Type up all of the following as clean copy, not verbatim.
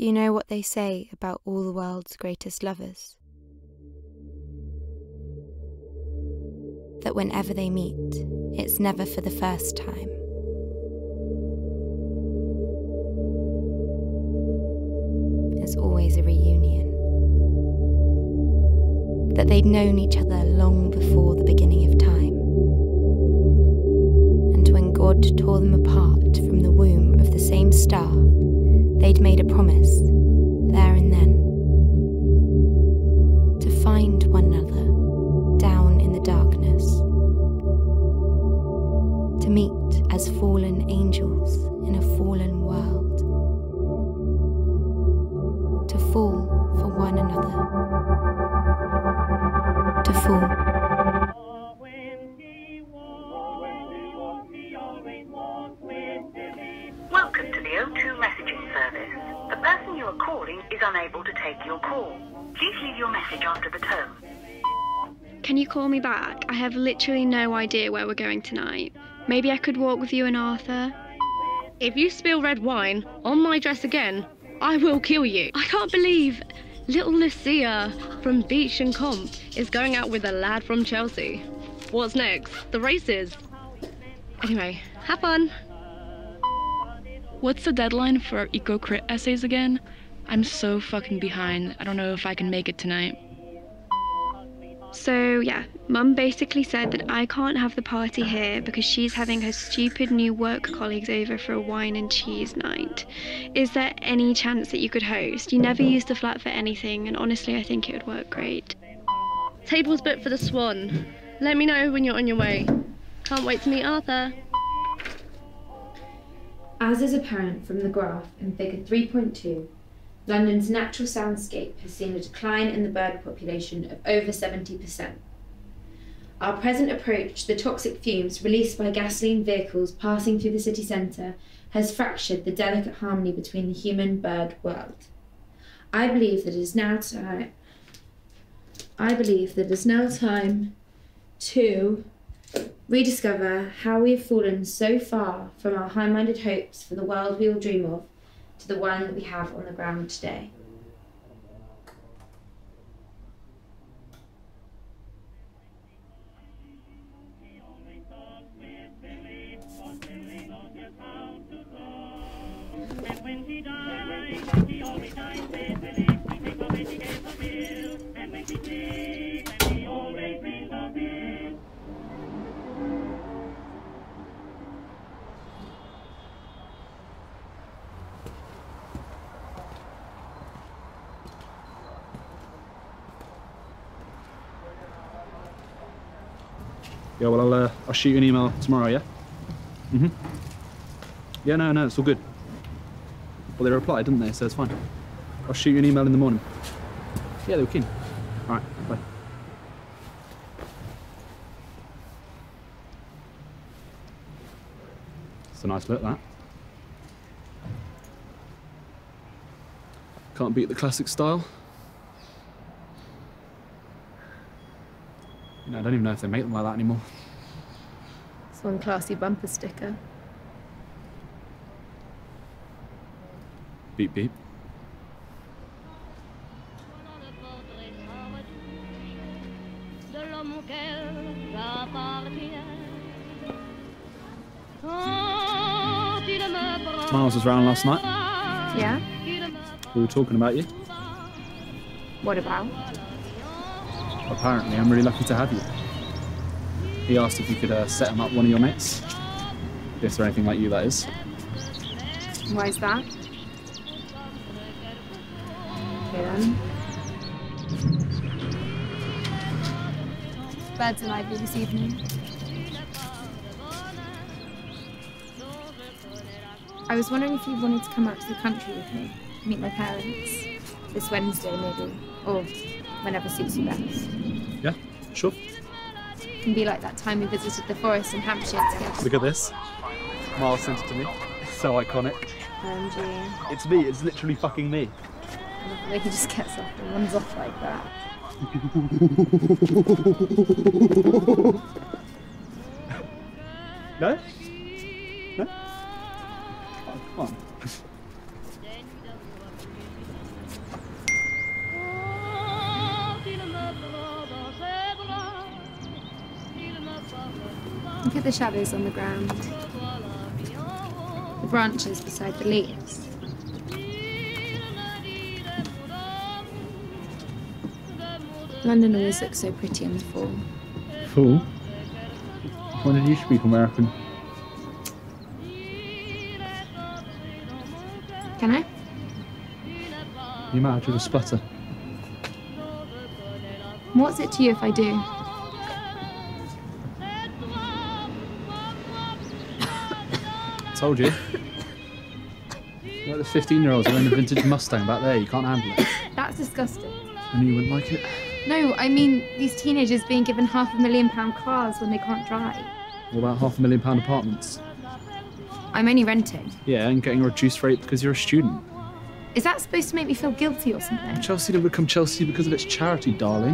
Do you know what they say about all the world's greatest lovers? That whenever they meet, it's never for the first time. It's always a reunion. That they'd known each other long before the beginning of time. And when God tore them apart from the womb of the same star, they'd made a promise, there and then, to find one another down in the darkness, to meet as fallen angels in a fallen world, to fall for one another, to fall. Welcome to the O2 messaging service. The person you are calling is unable to take your call. Please leave your message after the tone. Can you call me back? I have literally no idea where we're going tonight. Maybe I could walk with you and Arthur. If you spill red wine on my dress again, I will kill you. I can't believe Little Lucia from Beach and Comp is going out with a lad from Chelsea. What's next? The races. Anyway, have fun. What's the deadline for eco-crit essays again? I'm so fucking behind. I don't know if I can make it tonight. So yeah, Mum basically said that I can't have the party here because she's having her stupid new work colleagues over for a wine and cheese night. Is there any chance that you could host? You never used the flat for anything, and honestly I think it would work great. Table's booked for the Swan. Let me know when you're on your way. Can't wait to meet Arthur. As is apparent from the graph in figure 3.2, London's natural soundscape has seen a decline in the bird population of over 70%. Our present approach to the toxic fumes released by gasoline vehicles passing through the city centre has fractured the delicate harmony between the human-bird world. I believe that it is now time to rediscover how we have fallen so far from our high-minded hopes for the world we all dream of to the one that we have on the ground today. Yeah, well, I'll shoot you an email tomorrow, yeah? Yeah, no, it's all good. Well, they replied, didn't they? So it's fine. I'll shoot you an email in the morning. Yeah, they were keen. All right, bye. It's a nice look, that. Can't beat the classic style. You know, I don't even know if they make them like that anymore. It's one classy bumper sticker. Beep, beep. Miles was round last night. Yeah? We were talking about you. What about? Apparently, I'm really lucky to have you. He asked if you could set him up one of your mates. If they're anything like you, that is. Why is that? Okay then. Birds and Ivy this evening. I was wondering if you wanted to come out to the country with me, meet my parents. This Wednesday, maybe. Or whenever suits you best. Yeah, sure. It can be like that time we visited the forest in Hampshire together. Look at this. Miles sent it to me. It's so iconic. OMG. It's me. It's literally fucking me. I love the way he just gets up and runs off like that. No? No? Oh, come on. Look at the shadows on the ground. The branches beside the leaves. London always looks so pretty in the fall. Fool? When did you speak American? Can I? You might have to splutter. What's it to you if I do? Told you. Like the 15-year-olds who own a vintage Mustang back there, you can't handle it. That's disgusting. I knew you wouldn't like it. No, I mean these teenagers being given £500,000 cars when they can't drive. What about £500,000 apartments? I'm only renting. Yeah, and getting a reduced rate because you're a student. Is that supposed to make me feel guilty or something? Chelsea didn't become Chelsea because of its charity, darling.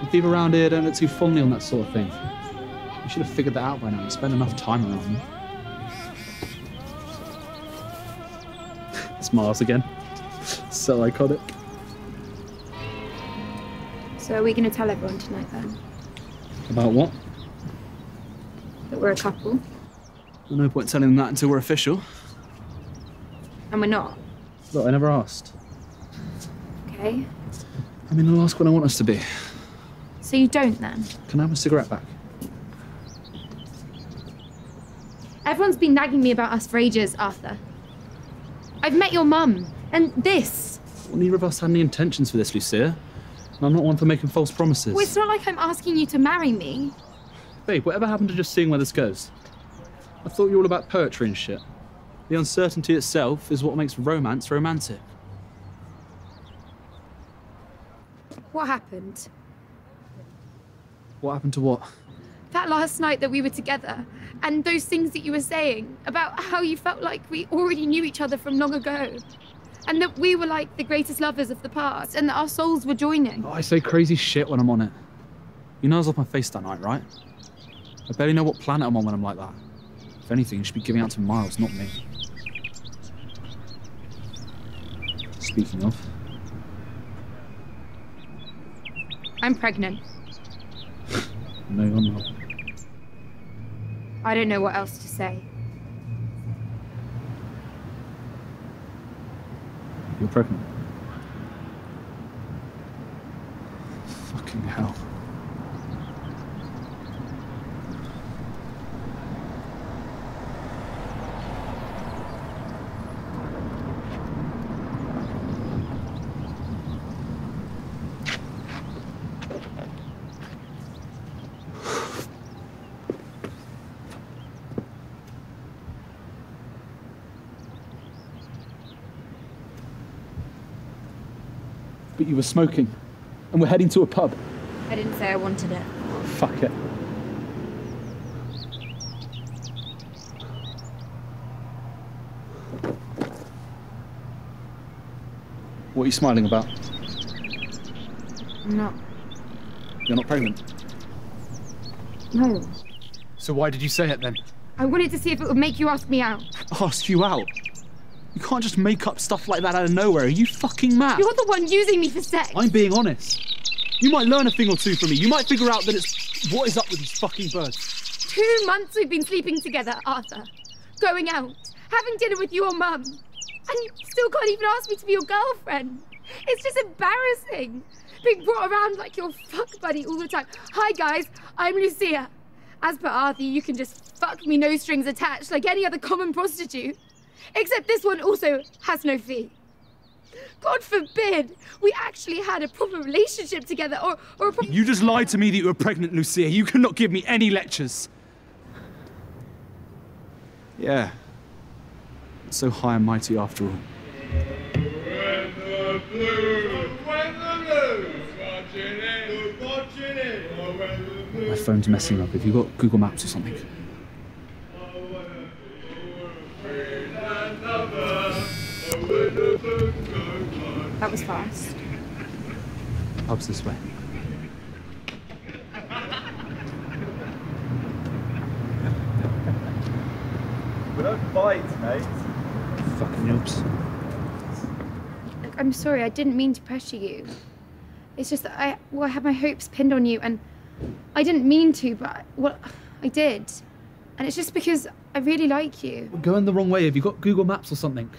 The people around here don't look too fondly on that sort of thing. You should have figured that out by now. You spend enough time around them. Smiles again. So iconic. So are we going to tell everyone tonight then? About what? That we're a couple? No point telling them that until we're official. And we're not? Look, I never asked. Okay. I mean, I'll ask when I want us to be. So you don't then? Can I have a cigarette back? Everyone's been nagging me about us for ages, Arthur. I've met your mum, and this. Well, neither of us had any intentions for this, Lucia. And I'm not one for making false promises. Well, it's not like I'm asking you to marry me. Babe, whatever happened to just seeing where this goes? I thought you were all about poetry and shit. The uncertainty itself is what makes romance romantic. What happened? What happened to what? That last night that we were together, and those things that you were saying about how you felt like we already knew each other from long ago. And that we were like the greatest lovers of the past, and that our souls were joining. Oh, I say crazy shit when I'm on it. You know I was off my face that night, right? I barely know what planet I'm on when I'm like that. If anything, you should be giving out to Miles, not me. Speaking of... I'm pregnant. No, you're not. I don't know what else to say. You're pregnant. Fucking hell. But you were smoking, and we're heading to a pub. I didn't say I wanted it. Fuck it. What are you smiling about? I'm not. You're not pregnant? No. So why did you say it then? I wanted to see if it would make you ask me out. Ask you out? You can't just make up stuff like that out of nowhere. Are you fucking mad? You're the one using me for sex. I'm being honest. You might learn a thing or two from me. You might figure out that it's... What is up with these fucking birds? 2 months we've been sleeping together, Arthur. Going out, having dinner with your mum. And you still can't even ask me to be your girlfriend. It's just embarrassing. Being brought around like your fuck buddy all the time. Hi guys, I'm Lucia. As per Arthur, you can just fuck me no strings attached like any other common prostitute. Except this one also has no fee. God forbid we actually had a proper relationship together or a proper... You just lied to me that you were pregnant, Lucia. You cannot give me any lectures. Yeah. It's so high and mighty after all. My phone's messing up. Have you got Google Maps or something? That was fast. Pub's this way. We don't fight, mate. Fucking noobs. Look, I'm sorry, I didn't mean to pressure you. It's just that I had my hopes pinned on you, and I didn't mean to, but I did. And it's just because I really like you. We're going the wrong way. Have you got Google Maps or something?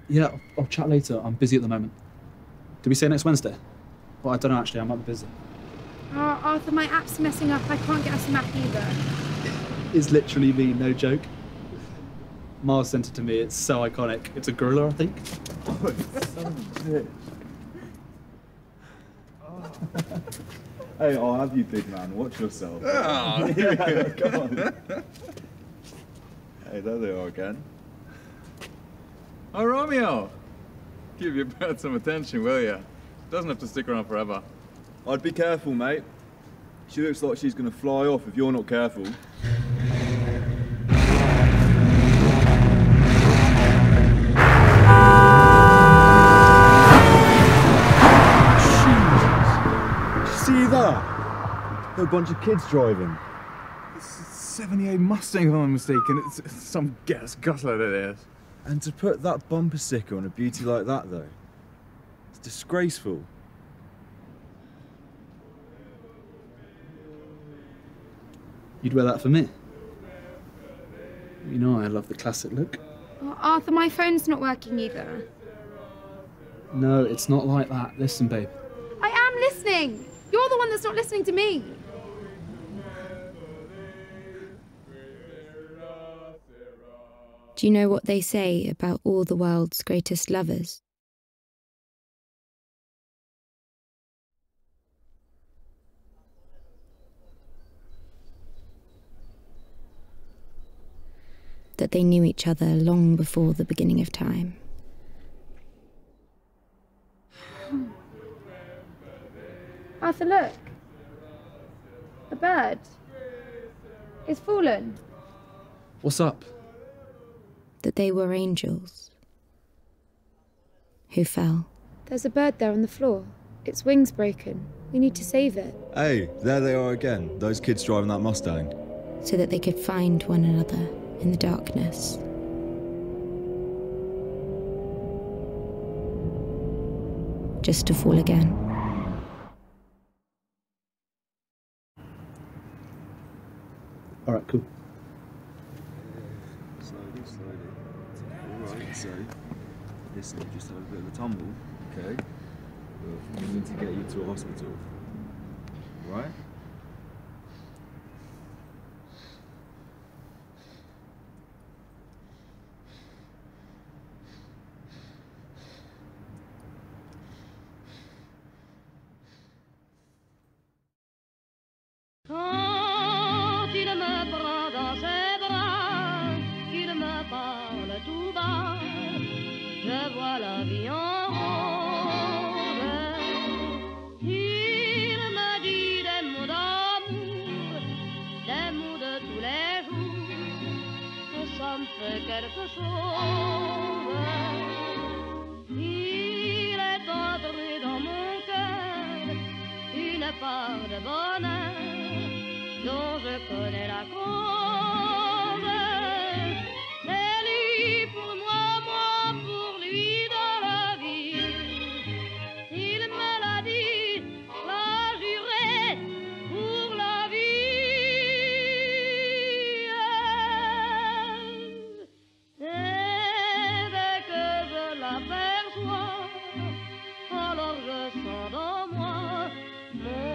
Yeah, I'll chat later. I'm busy at the moment. Did we say next Wednesday? Well, I don't know actually. I might be busy. Oh, Arthur, my app's messing up. I can't get us a map either. It's literally me, no joke. Miles sent it to me. It's so iconic. It's a gorilla, I think. Oh, son of a bitch. Hey, I'll have you, big man. Watch yourself. Oh. Come on. Hey, there they are again. Oh, Romeo! Give your bird some attention, will ya? Doesn't have to stick around forever. I'd be careful, mate. She looks like she's going to fly off if you're not careful. See that? There are a bunch of kids driving. It's a 78 Mustang, if I'm not mistaken. It's some gas guzzler it is. And to put that bumper sticker on a beauty like that, though, it's disgraceful. You'd wear that for me? You know I love the classic look. Oh, Arthur, my phone's not working either. No, it's not like that. Listen, babe. I am listening. You're the one that's not listening to me. Do you know what they say about all the world's greatest lovers? That they knew each other long before the beginning of time. Arthur, look. A bird. It's fallen. What's up? That they were angels who fell. There's a bird there on the floor. Its wing's broken. We need to save it. Hey, there they are again. Those kids driving that Mustang. So that they could find one another in the darkness. Just to fall again. All right, cool. Slowly. Alright, so, listen, you just had a bit of a tumble, okay? But we need to get you to a hospital. Right? Quand il me prend dans ses bras, qu'il me parle tout bas, je vois la vie en rose. Il me dit des mots d'amour, des mots de tous les jours, que ça me fait quelque chose. Il est entré dans mon cœur une part de bonheur dont je connais la cause. C'est lui pour moi, moi pour lui dans la vie. Il me l'a dit, l'a juré pour la vie. Et dès que je l'aperçois, alors je sens dans moi mon